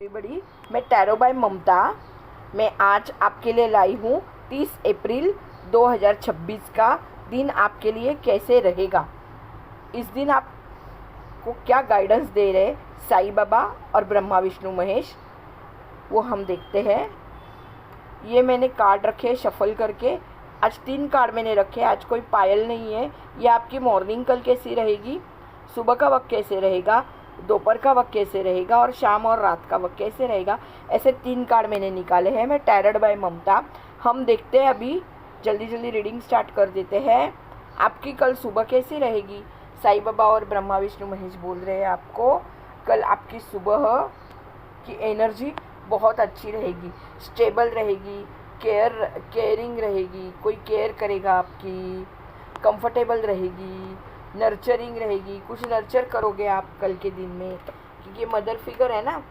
बड़ी मैं tarot bye ममता। मैं आज आपके लिए लाई हूँ 30 अप्रैल 2026 का दिन आपके लिए कैसे रहेगा। इस दिन आपको क्या गाइडेंस दे रहे साईं बाबा और ब्रह्मा विष्णु महेश, वो हम देखते हैं। ये मैंने कार्ड रखे शफल करके। आज 3 कार्ड मैंने रखे। आज कोई पायल नहीं है। ये आपकी मॉर्निंग कल कैसी रहेगी, सुबह का वक्त कैसे रहेगा, दोपहर का वक्त कैसे रहेगा और शाम और रात का वक्त कैसे रहेगा, ऐसे 3 कार्ड मैंने निकाले हैं। मैं टैरो बाय ममता। हम देखते हैं अभी, जल्दी जल्दी रीडिंग स्टार्ट कर देते हैं। आपकी कल सुबह कैसी रहेगी। साईं बाबा और ब्रह्मा विष्णु महेश बोल रहे हैं आपको कल आपकी सुबह की एनर्जी बहुत अच्छी रहेगी, स्टेबल रहेगी, केयरिंग रहेगी, कोई केयर करेगा आपकी, कंफर्टेबल रहेगी, नर्चरिंग रहेगी, कुछ नर्चर करोगे आप कल के दिन में, क्योंकि ये मदर फिगर है ना,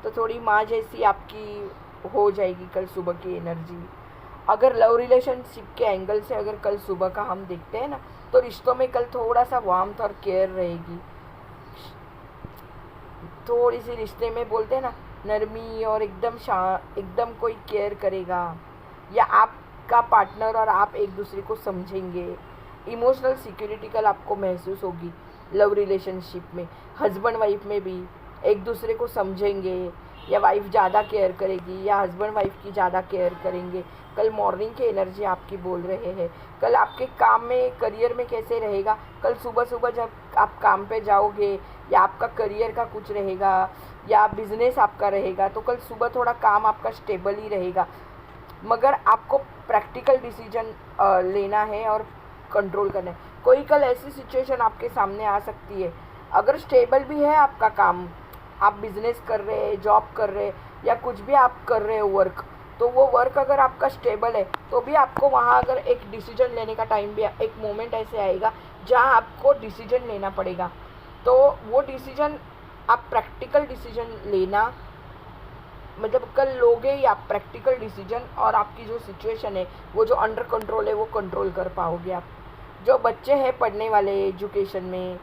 तो थोड़ी माँ जैसी आपकी हो जाएगी कल सुबह की एनर्जी। अगर लव रिलेशनशिप के एंगल से अगर कल सुबह का हम देखते हैं ना, तो रिश्तों में कल थोड़ा सा वार्मथ और केयर रहेगी। थोड़ी सी रिश्ते में बोलते हैं ना नरमी, और एकदम कोई केयर करेगा, या आपका पार्टनर और आप एक दूसरे को समझेंगे। इमोशनल सिक्योरिटी कल आपको महसूस होगी लव रिलेशनशिप में। हस्बैंड वाइफ में भी एक दूसरे को समझेंगे, या वाइफ ज़्यादा केयर करेगी या हस्बैंड वाइफ की ज़्यादा केयर करेंगे। कल मॉर्निंग की एनर्जी आपकी बोल रहे हैं। कल आपके काम में, करियर में कैसे रहेगा। कल सुबह सुबह जब आप काम पे जाओगे, या आपका करियर का कुछ रहेगा या बिजनेस आपका रहेगा, तो कल सुबह थोड़ा काम आपका स्टेबल ही रहेगा, मगर आपको प्रैक्टिकल डिसीजन लेना है और कंट्रोल करना है। कोई कल ऐसी सिचुएशन आपके सामने आ सकती है, अगर स्टेबल भी है आपका काम, आप बिजनेस कर रहे हैं, जॉब कर रहे हैं, या कुछ भी आप कर रहे हो वर्क, तो वो वर्क अगर आपका स्टेबल है तो भी आपको वहाँ अगर एक डिसीजन लेने का टाइम भी, एक मोमेंट ऐसे आएगा जहाँ आपको डिसीजन लेना पड़ेगा। तो वो डिसीजन आप प्रैक्टिकल डिसीजन लेना, मतलब कल लोगे ही आप प्रैक्टिकल डिसीजन, और आपकी जो सिचुएशन है वो जो अंडर कंट्रोल है वो कंट्रोल कर पाओगे आप। जो बच्चे हैं पढ़ने वाले, एजुकेशन में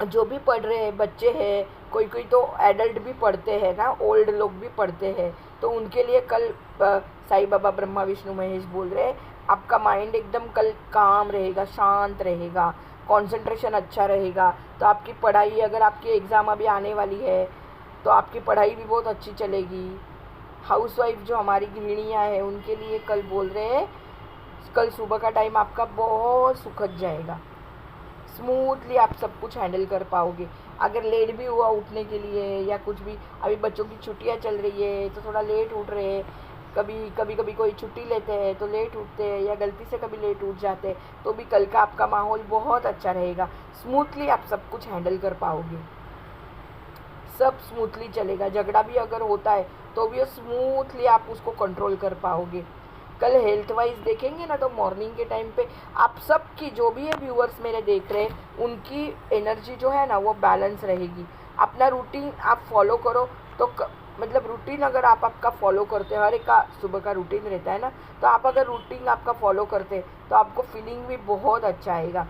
जो भी पढ़ रहे हैं बच्चे हैं, कोई कोई तो एडल्ट भी पढ़ते हैं ना, ओल्ड लोग भी पढ़ते हैं, तो उनके लिए कल साईं बाबा ब्रह्मा विष्णु महेश बोल रहे हैं आपका माइंड एकदम कल काम रहेगा, शांत रहेगा, कंसंट्रेशन अच्छा रहेगा। तो आपकी पढ़ाई, अगर आपकी एग्ज़ाम अभी आने वाली है तो आपकी पढ़ाई भी बहुत अच्छी चलेगी। हाउसवाइफ जो हमारी गृहिणियाँ हैं उनके लिए कल बोल रहे हैं कल सुबह का टाइम आपका बहुत सुखद जाएगा, स्मूथली आप सब कुछ हैंडल कर पाओगे। अगर लेट भी हुआ उठने के लिए या कुछ भी, अभी बच्चों की छुट्टियां चल रही है तो थोड़ा लेट उठ रहे हैं, कभी कोई छुट्टी लेते हैं तो लेट उठते हैं, या गलती से कभी लेट उठ जाते हैं, तो भी कल का आपका माहौल बहुत अच्छा रहेगा। स्मूथली आप सब कुछ हैंडल कर पाओगे, सब स्मूथली चलेगा। झगड़ा भी अगर होता है तो भी स्मूथली आप उसको कंट्रोल कर पाओगे। कल हेल्थ वाइज देखेंगे ना, तो मॉर्निंग के टाइम पे आप सबकी, जो भी है व्यूअर्स मेरे देख रहे हैं, उनकी एनर्जी जो है ना वो बैलेंस रहेगी। अपना रूटीन आप फॉलो करो तो मतलब रूटीन अगर आप आपका फॉलो करते हैं, हर एक का सुबह का रूटीन रहता है ना, तो आप अगर रूटीन आपका फॉलो करते हैं तो आपको फीलिंग भी बहुत अच्छा आएगा।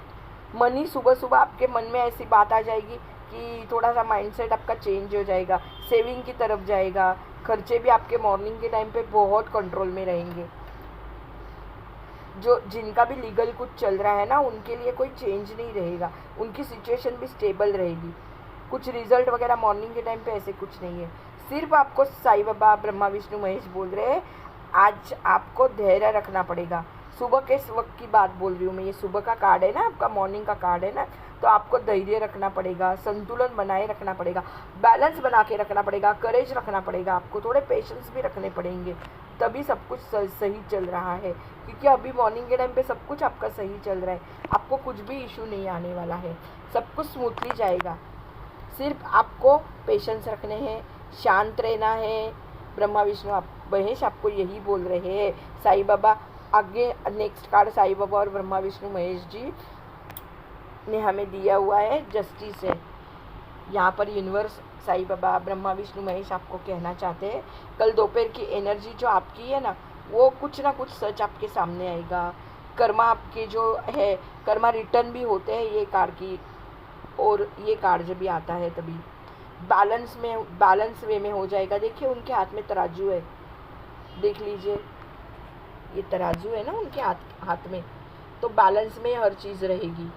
मन ही सुबह सुबह आपके मन में ऐसी बात आ जाएगी कि थोड़ा सा माइंडसेट आपका चेंज हो जाएगा, सेविंग की तरफ जाएगा, खर्चे भी आपके मॉर्निंग के टाइम पे बहुत कंट्रोल में रहेंगे। जो जिनका भी लीगल कुछ चल रहा है ना, उनके लिए कोई चेंज नहीं रहेगा, उनकी सिचुएशन भी स्टेबल रहेगी। कुछ रिजल्ट वगैरह मॉर्निंग के टाइम पे ऐसे कुछ नहीं है। सिर्फ आपको साईं बाबा ब्रह्मा विष्णु महेश बोल रहे हैं आज आपको धैर्य रखना पड़ेगा। सुबह के वक्त की बात बोल रही हूँ मैं, ये सुबह का कार्ड है ना, आपका मॉर्निंग का कार्ड है ना, तो आपको धैर्य रखना पड़ेगा, संतुलन बनाए रखना पड़ेगा, बैलेंस बना के रखना पड़ेगा, करेज रखना पड़ेगा, आपको थोड़े पेशेंस भी रखने पड़ेंगे, तभी सब कुछ सही चल रहा है। क्योंकि अभी मॉर्निंग के टाइम पे सब कुछ आपका सही चल रहा है, आपको कुछ भी इशू नहीं आने वाला है, सब कुछ स्मूथली जाएगा। सिर्फ आपको पेशेंस रखने हैं, शांत रहना है। ब्रह्मा विष्णु महेश आपको यही बोल रहे हैं। साईं बाबा आगे नेक्स्ट कार्ड साईं बाबा और ब्रह्मा विष्णु महेश जी ने हमें दिया हुआ है जस्टिस है। यहाँ पर यूनिवर्स साईं बाबा ब्रह्मा विष्णु महेश आपको कहना चाहते हैं कल दोपहर की एनर्जी जो आपकी है ना, वो कुछ ना कुछ सच आपके सामने आएगा। कर्मा आपके जो है, कर्मा रिटर्न भी होते हैं ये कार्ड की, और ये कार्ड जब भी आता है तभी बैलेंस वे में हो जाएगा। देखिए उनके हाथ में तराजू है, देख लीजिए ये तराजू है ना उनके हाथ में, तो बैलेंस में हर चीज़ रहेगी,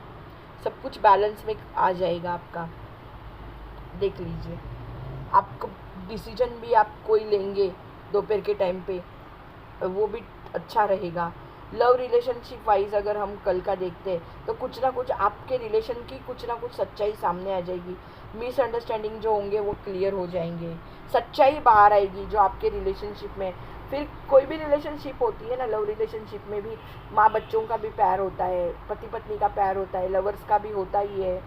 सब कुछ बैलेंस में आ जाएगा आपका। देख लीजिए आपको डिसीजन भी आप कोई लेंगे दोपहर के टाइम पे, वो भी अच्छा रहेगा। लव रिलेशनशिप वाइज अगर हम कल का देखते हैं तो कुछ ना कुछ आपके रिलेशन की कुछ ना कुछ सच्चाई सामने आ जाएगी। मिसअंडरस्टैंडिंग जो होंगे वो क्लियर हो जाएंगे, सच्चाई बाहर आएगी जो आपके रिलेशनशिप में। फिर कोई भी रिलेशनशिप होती है ना, लव रिलेशनशिप में भी माँ बच्चों का भी प्यार होता है, पति पत्नी का प्यार होता है, लवर्स का भी होता ही है,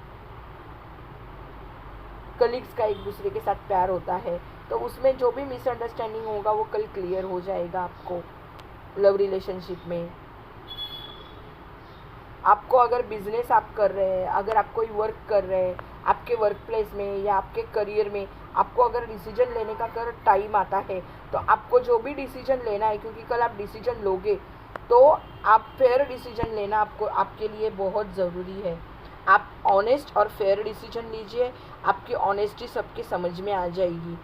कलीग्स का एक दूसरे के साथ प्यार होता है। तो उसमें जो भी मिसअंडरस्टैंडिंग होगा वो कल क्लियर हो जाएगा आपको लव रिलेशनशिप में। आपको अगर बिजनेस आप कर रहे हैं, अगर आप कोई वर्क कर रहे हैं, आपके वर्क प्लेस में या आपके करियर में आपको अगर डिसीजन लेने का अगर टाइम आता है तो आपको जो भी डिसीजन लेना है, क्योंकि कल आप डिसीजन लोगे तो आप फेयर डिसीजन लेना आपको आपके लिए बहुत ज़रूरी है। आप ऑनेस्ट और फेयर डिसीजन लीजिए, आपकी ऑनेस्टी सबके समझ में आ जाएगी।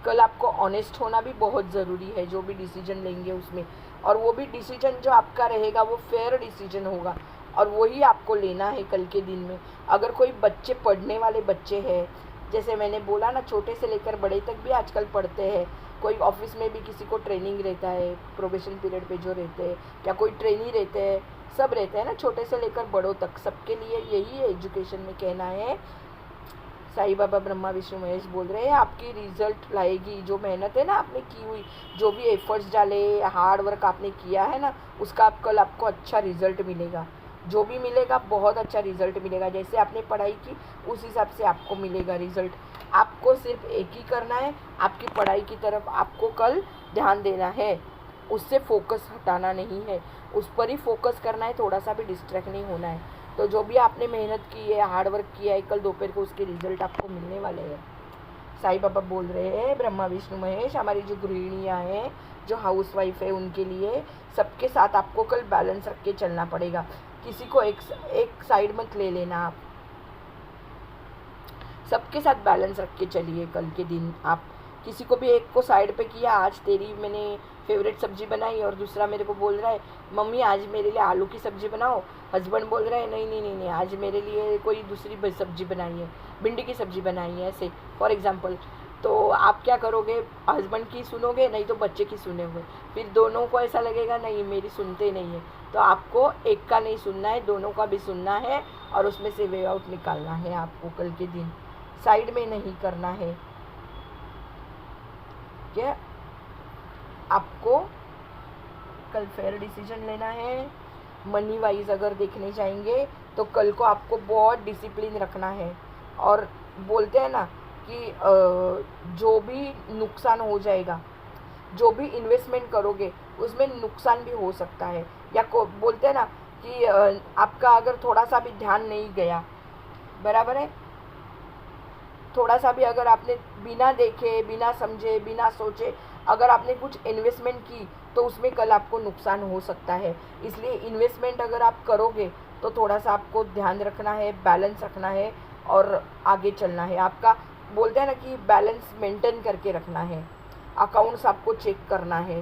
कल आपको ऑनेस्ट होना भी बहुत ज़रूरी है जो भी डिसीजन लेंगे उसमें, और वो भी डिसीजन जो आपका रहेगा वो फेयर डिसीजन होगा और वही आपको लेना है कल के दिन में। अगर कोई बच्चे पढ़ने वाले बच्चे हैं, जैसे मैंने बोला ना छोटे से लेकर बड़े तक भी आजकल पढ़ते हैं, कोई ऑफिस में भी किसी को ट्रेनिंग रहता है, प्रोबेशन पीरियड पे जो रहते हैं या कोई ट्रेनी रहते हैं, सब रहते हैं ना छोटे से लेकर बड़ों तक, सबके लिए यही है एजुकेशन में कहना है। साईं बाबा ब्रह्मा विष्णु महेश बोल रहे हैं आपकी रिजल्ट लाएगी, जो मेहनत है ना आपने की हुई, जो भी एफर्ट्स डाले, हार्ड वर्क आपने किया है ना, उसका कल आपको अच्छा रिजल्ट मिलेगा। जो भी मिलेगा बहुत अच्छा रिजल्ट मिलेगा, जैसे आपने पढ़ाई की उस हिसाब से आपको मिलेगा रिजल्ट। आपको सिर्फ एक ही करना है, आपकी पढ़ाई की तरफ आपको कल ध्यान देना है, उससे फोकस हटाना नहीं है, उस पर ही फोकस करना है, थोड़ा सा भी डिस्ट्रैक्ट नहीं होना है। तो जो भी आपने मेहनत की है, हार्ड वर्क किया है, कल दोपहर को उसके रिजल्ट आपको मिलने वाले हैं। साईं बाबा बोल रहे हैं ब्रह्मा विष्णु महेश, हमारी जो गृहिणियाँ हैं, जो हाउस वाइफ है, उनके लिए सबके साथ आपको कल बैलेंस रख के चलना पड़ेगा। किसी को एक साइड मत ले लेना, आप सबके साथ बैलेंस रख के चलिए कल के दिन। आप किसी को भी एक को साइड पे किया, आज तेरी मैंने फेवरेट सब्जी बनाई और दूसरा मेरे को बोल रहा है मम्मी आज मेरे लिए आलू की सब्जी बनाओ, हस्बैंड बोल रहे हैं नहीं नहीं नहीं नहीं आज मेरे लिए कोई दूसरी सब्जी बनाई है, भिंडी की सब्जी बनाई है, ऐसे फॉर एग्जांपल। तो आप क्या करोगे, हस्बैंड की सुनोगे नहीं तो बच्चे की सुनोगे, फिर दोनों को ऐसा लगेगा नहीं मेरी सुनते नहीं है। तो आपको एक का नहीं सुनना है, दोनों का भी सुनना है और उसमें से वे आउट निकालना है आपको कल के दिन, साइड में नहीं करना है। क्या आपको कल फेयर डिसीजन लेना है। मनी वाइज अगर देखने जाएंगे तो कल को आपको बहुत डिसिप्लिन रखना है, और बोलते हैं ना कि जो भी नुकसान हो जाएगा, जो भी इन्वेस्टमेंट करोगे उसमें नुकसान भी हो सकता है, या बोलते हैं ना कि आपका अगर थोड़ा सा भी ध्यान नहीं गया, बराबर है, थोड़ा सा भी अगर आपने बिना देखे, बिना समझे, बिना सोचे अगर आपने कुछ इन्वेस्टमेंट की तो उसमें कल आपको नुकसान हो सकता है। इसलिए इन्वेस्टमेंट अगर आप करोगे तो थोड़ा सा आपको ध्यान रखना है, बैलेंस रखना है और आगे चलना है। आपका बोलते हैं ना कि बैलेंस मेंटेन करके रखना है, अकाउंट्स आपको चेक करना है,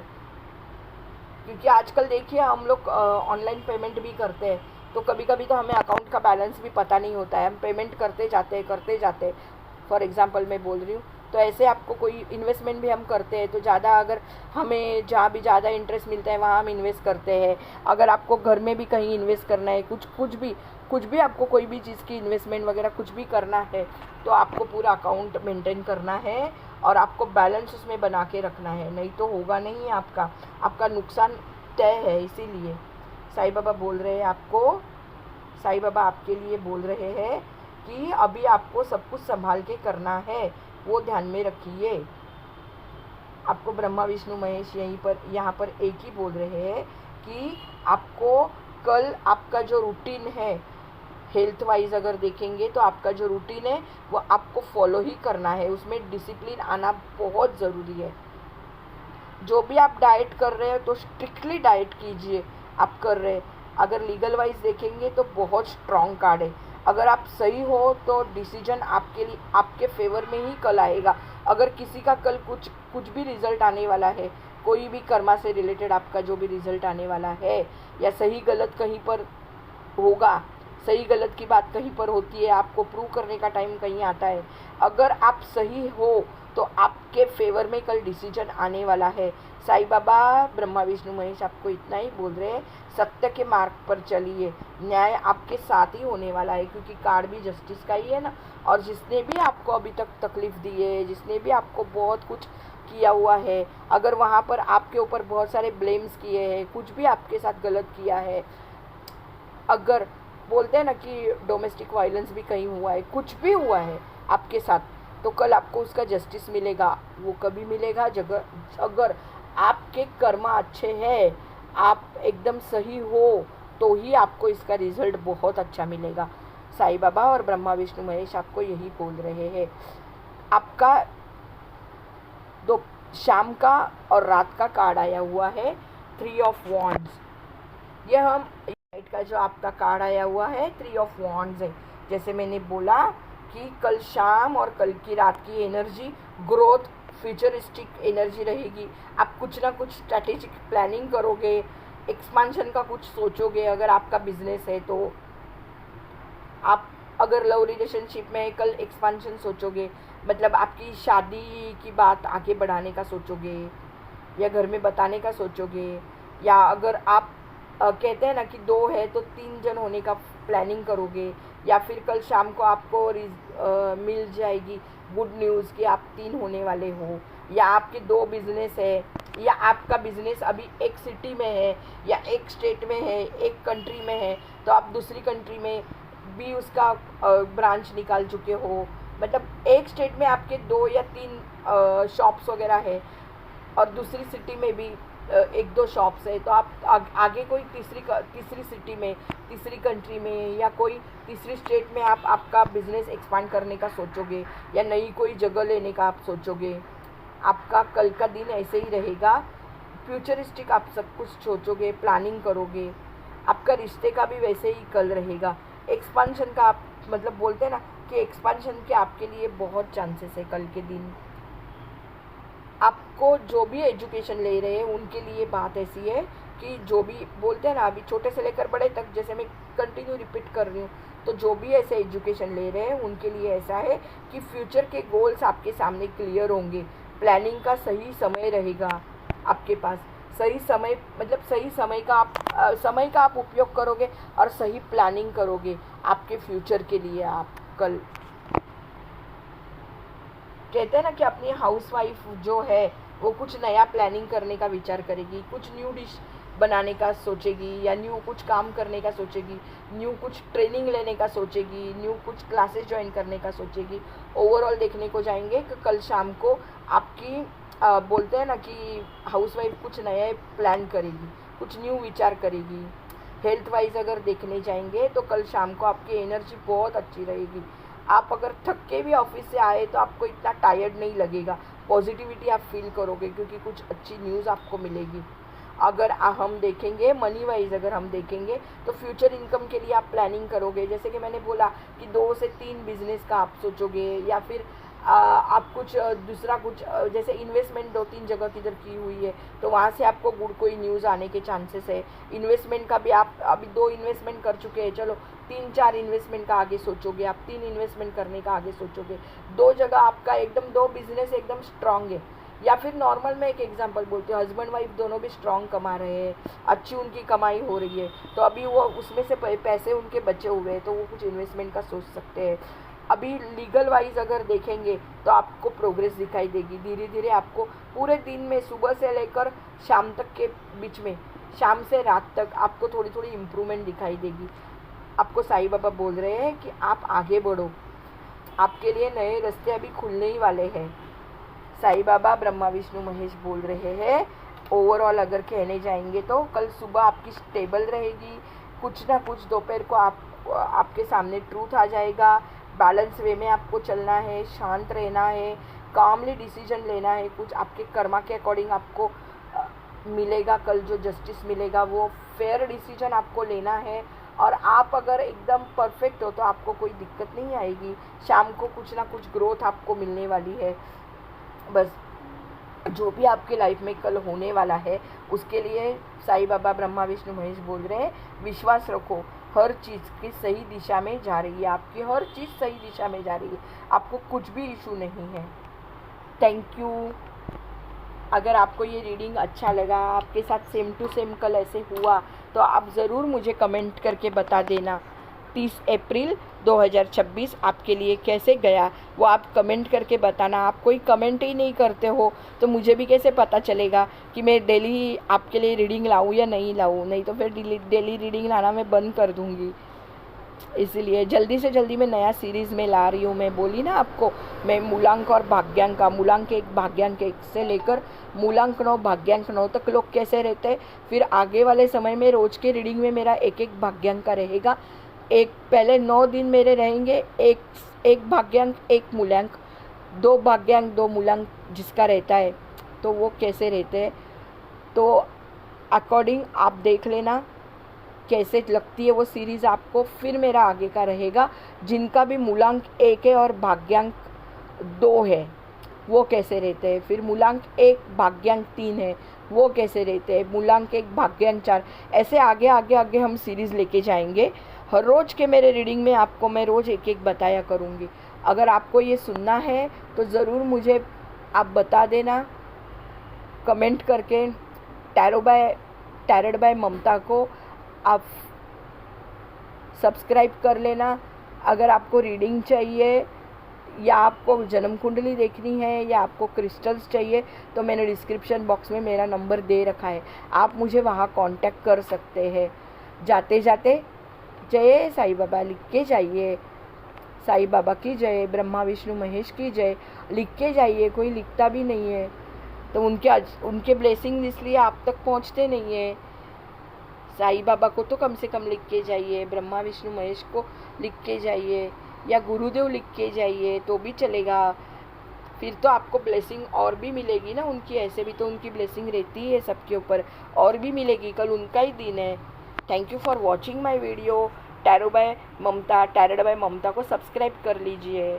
क्योंकि आजकल देखिए हम लोग ऑनलाइन पेमेंट भी करते हैं, तो कभी कभी तो हमें अकाउंट का बैलेंस भी पता नहीं होता है, हम पेमेंट करते जाते। फॉर एग्जांपल मैं बोल रही हूँ, तो ऐसे आपको कोई इन्वेस्टमेंट भी हम करते हैं तो ज़्यादा अगर हमें जहाँ भी ज़्यादा इंटरेस्ट मिलता है वहाँ हम इन्वेस्ट करते हैं। अगर आपको घर में भी कहीं इन्वेस्ट करना है, कुछ भी आपको कोई भी चीज़ की इन्वेस्टमेंट वगैरह कुछ भी करना है तो आपको पूरा अकाउंट मेंटेन करना है और आपको बैलेंस उसमें बना के रखना है, नहीं तो होगा नहीं, आपका नुकसान तय है। इसीलिए साईं बाबा बोल रहे हैं आपको, साईं बाबा आपके लिए बोल रहे हैं कि अभी आपको सब कुछ संभाल के करना है, वो ध्यान में रखिए। आपको ब्रह्मा विष्णु महेश यहाँ पर एक ही बोल रहे हैं कि आपको कल आपका जो रूटीन है, हेल्थ वाइज अगर देखेंगे तो आपका जो रूटीन है वो आपको फॉलो ही करना है, उसमें डिसिप्लिन आना बहुत ज़रूरी है। जो भी आप डाइट कर रहे हो तो स्ट्रिक्टली डाइट कीजिए, आप कर रहे हैं। अगर लीगल वाइज देखेंगे तो बहुत स्ट्रॉन्ग कार्ड है, अगर आप सही हो तो डिसीजन आपके लिए आपके फेवर में ही कल आएगा। अगर किसी का कल कुछ कुछ भी रिजल्ट आने वाला है, कोई भी कर्मा से रिलेटेड आपका जो भी रिजल्ट आने वाला है, या सही गलत कहीं पर होगा, सही गलत की बात कहीं पर होती है, आपको प्रूव करने का टाइम कहीं आता है, अगर आप सही हो तो आपके फेवर में कल डिसीजन आने वाला है। साईं बाबा ब्रह्मा विष्णु महेश आपको इतना ही बोल रहे हैं, सत्य के मार्ग पर चलिए, न्याय आपके साथ ही होने वाला है, क्योंकि कार्ड भी जस्टिस का ही है ना। और जिसने भी आपको अभी तक तकलीफ दी है, जिसने भी आपको बहुत कुछ किया हुआ है, अगर वहाँ पर आपके ऊपर बहुत सारे ब्लेम्स किए हैं, कुछ भी आपके साथ गलत किया है, अगर बोलते हैं ना कि डोमेस्टिक वायलेंस भी कहीं हुआ है, कुछ भी हुआ है आपके साथ, तो कल आपको उसका जस्टिस मिलेगा। वो कभी मिलेगा अगर आपके कर्मा अच्छे हैं, आप एकदम सही हो, तो ही आपको इसका रिजल्ट बहुत अच्छा मिलेगा। साईं बाबा और ब्रह्मा विष्णु महेश आपको यही बोल रहे हैं। आपका दो शाम का और रात का कार्ड आया हुआ है 3 ऑफ वॉन्ड्स। यह हम नाइट का जो आपका कार्ड आया हुआ है 3 ऑफ वॉन्ड्स है। जैसे मैंने बोला कि कल शाम और कल की रात की एनर्जी ग्रोथ, फ्यूचरिस्टिक एनर्जी रहेगी। आप कुछ ना कुछ स्ट्रैटेजिक प्लानिंग करोगे, एक्सपांशन का कुछ सोचोगे। अगर आपका बिजनेस है तो आप अगर लव रिलेशनशिप में कल एक्सपांशन सोचोगे, मतलब आपकी शादी की बात आगे बढ़ाने का सोचोगे, या घर में बताने का सोचोगे, या अगर आप कहते हैं ना कि 2 है तो 3 जन होने का प्लानिंग करोगे, या फिर कल शाम को आपको मिल जाएगी गुड न्यूज़ कि आप 3 होने वाले हो, या आपके 2 बिजनेस है, या आपका बिजनेस अभी एक सिटी में है या एक स्टेट में है, एक कंट्री में है, तो आप दूसरी कंट्री में भी उसका ब्रांच निकाल चुके हो। मतलब एक स्टेट में आपके 2 या 3 शॉप्स वगैरह है, और दूसरी सिटी में भी 1-2 शॉप्स है, तो आप आगे कोई तीसरी सिटी में, तीसरी कंट्री में, या कोई तीसरी स्टेट में आप आपका बिजनेस एक्सपांड करने का सोचोगे, या नई कोई जगह लेने का आप सोचोगे। आपका कल का दिन ऐसे ही रहेगा, फ्यूचरिस्टिक आप सब कुछ सोचोगे, प्लानिंग करोगे। आपका रिश्ते का भी वैसे ही कल रहेगा। एक्सपांशन का आप मतलब बोलते हैं ना कि एक्सपांशन के आपके लिए बहुत चांसेस है कल के दिन। आपको जो भी एजुकेशन ले रहे हैं उनके लिए बात ऐसी है कि जो भी बोलते हैं ना, अभी छोटे से लेकर बड़े तक, जैसे मैं कंटिन्यू रिपीट कर रही हूँ, तो जो भी ऐसे एजुकेशन ले रहे हैं उनके लिए ऐसा है कि फ्यूचर के गोल्स आपके सामने क्लियर होंगे। प्लानिंग का सही समय रहेगा आपके पास, सही समय मतलब सही समय का आप उपयोग करोगे और सही प्लानिंग करोगे आपके फ्यूचर के लिए। आप कल कहते हैं ना कि अपनी हाउसवाइफ जो है वो कुछ नया प्लानिंग करने का विचार करेगी, कुछ न्यू डिश बनाने का सोचेगी, या न्यू कुछ काम करने का सोचेगी, न्यू कुछ ट्रेनिंग लेने का सोचेगी, न्यू कुछ क्लासेस ज्वाइन करने का सोचेगी। ओवरऑल देखने को जाएंगे कि कल शाम को आपकी बोलते हैं ना कि हाउसवाइफ कुछ नया प्लान करेगी, कुछ न्यू विचार करेगी। हेल्थ वाइज अगर देखने जाएंगे तो कल शाम को आपकी एनर्जी बहुत अच्छी रहेगी। आप अगर थक के भी ऑफिस से आए तो आपको इतना टायर्ड नहीं लगेगा, पॉजिटिविटी आप फील करोगे, क्योंकि कुछ अच्छी न्यूज़ आपको मिलेगी। अगर हम देखेंगे मनी वाइज, अगर हम देखेंगे तो फ्यूचर इनकम के लिए आप प्लानिंग करोगे। जैसे कि मैंने बोला कि 2 से 3 बिजनेस का आप सोचोगे, या फिर आप कुछ दूसरा कुछ जैसे इन्वेस्टमेंट 2-3 जगह किधर की हुई है तो वहाँ से आपको गुड कोई न्यूज़ आने के चांसेस है। इन्वेस्टमेंट का भी आप अभी 2 इन्वेस्टमेंट कर चुके हैं, चलो 3-4 इन्वेस्टमेंट का आगे सोचोगे, आप 3 इन्वेस्टमेंट करने का आगे सोचोगे। 2 जगह आपका एकदम 2 बिजनेस एकदम स्ट्रांग है। या फिर नॉर्मल मैं एक एग्जांपल बोलती हूँ, हस्बैंड वाइफ दोनों भी स्ट्रांग कमा रहे हैं, अच्छी उनकी कमाई हो रही है, तो अभी वो उसमें से पैसे उनके बचे हुए हैं तो वो कुछ इन्वेस्टमेंट का सोच सकते हैं। अभी लीगल वाइज अगर देखेंगे तो आपको प्रोग्रेस दिखाई देगी। धीरे धीरे आपको पूरे दिन में सुबह से लेकर शाम तक के बीच में, शाम से रात तक आपको थोड़ी थोड़ी इम्प्रूवमेंट दिखाई देगी। आपको साईं बाबा बोल रहे हैं कि आप आगे बढ़ो, आपके लिए नए रास्ते अभी खुलने ही वाले हैं। साईं बाबा ब्रह्मा विष्णु महेश बोल रहे हैं। ओवरऑल अगर कहने जाएंगे तो कल सुबह आपकी स्टेबल रहेगी, कुछ ना कुछ दोपहर को आपके सामने ट्रूथ आ जाएगा। बैलेंस वे में आपको चलना है, शांत रहना है, कामली डिसीजन लेना है। कुछ आपके कर्मा के अकॉर्डिंग आपको मिलेगा, कल जो जस्टिस मिलेगा वो फेयर डिसीजन आपको लेना है। और आप अगर एकदम परफेक्ट हो तो आपको कोई दिक्कत नहीं आएगी। शाम को कुछ ना कुछ ग्रोथ आपको मिलने वाली है। बस जो भी आपके लाइफ में कल होने वाला है उसके लिए साईं बाबा ब्रह्मा विष्णु महेश बोल रहे हैं, विश्वास रखो, हर चीज़ की सही दिशा में जा रही है, आपकी हर चीज़ सही दिशा में जा रही है, आपको कुछ भी इशू नहीं है। Thank you. अगर आपको ये रीडिंग अच्छा लगा, आपके साथ सेम टू सेम कल ऐसे हुआ, तो आप ज़रूर मुझे कमेंट करके बता देना। 30 अप्रैल 2026 आपके लिए कैसे गया वो आप कमेंट करके बताना। आप कोई कमेंट ही नहीं करते हो तो मुझे भी कैसे पता चलेगा कि मैं डेली आपके लिए रीडिंग लाऊं या नहीं लाऊं। नहीं तो फिर डेली रीडिंग लाना मैं बंद कर दूंगी। इसलिए जल्दी से जल्दी मैं नया सीरीज़ में ला रही हूँ। मैं बोली ना आपको, मैं मूलांक और भाग्यांक का, मूलांक 1 भाग्यांक 1 से लेकर मूलांक 9 भाग्यांक 9 तक लोग कैसे रहते हैं, फिर आगे वाले समय में रोज़ के रीडिंग में मेरा एक भाग्यांक का रहेगा। एक पहले 9 दिन मेरे रहेंगे एक भाग्यांक 1 मूलांक, 2 भाग्यांक 2 मूलांक जिसका रहता है, तो वो कैसे रहते हैं तो अकॉर्डिंग आप देख लेना कैसे लगती है वो सीरीज़ आपको। फिर मेरा आगे का रहेगा जिनका भी मूलांक 1 है और भाग्यांक 2 है वो कैसे रहते हैं, फिर मूलांक 1 भाग्यांक 3 है वो कैसे रहते हैं, मूलांक 1 भाग्यांक 4, ऐसे आगे आगे आगे हम सीरीज़ लेके जाएंगे। हर रोज़ के मेरे रीडिंग में आपको मैं रोज़ एक बताया करूँगी। अगर आपको ये सुनना है तो ज़रूर मुझे आप बता देना कमेंट करके। टैरोट बाय ममता को आप सब्सक्राइब कर लेना। अगर आपको रीडिंग चाहिए या आपको जन्म कुंडली देखनी है या आपको क्रिस्टल्स चाहिए तो मैंने डिस्क्रिप्शन बॉक्स में मेरा नंबर दे रखा है, आप मुझे वहाँ कांटेक्ट कर सकते हैं। जाते जाते जय साईं बाबा लिख के जाइए। साईं बाबा की जय, ब्रह्मा विष्णु महेश की जय लिख के जाइए। कोई लिखता भी नहीं है तो उनके ब्लेसिंग इसलिए आप तक पहुंचते नहीं है। साईं बाबा को तो कम से कम लिख के जाइए, ब्रह्मा विष्णु महेश को लिख के जाइए या गुरुदेव लिख के जाइए तो भी चलेगा। फिर तो आपको ब्लेसिंग और भी मिलेगी ना उनकी। ऐसे भी तो उनकी ब्लेसिंग रहती है सबके ऊपर, और भी मिलेगी। कल उनका ही दिन है। Thank you for watching my video. Tarot by Mamta को सब्सक्राइब कर लीजिए।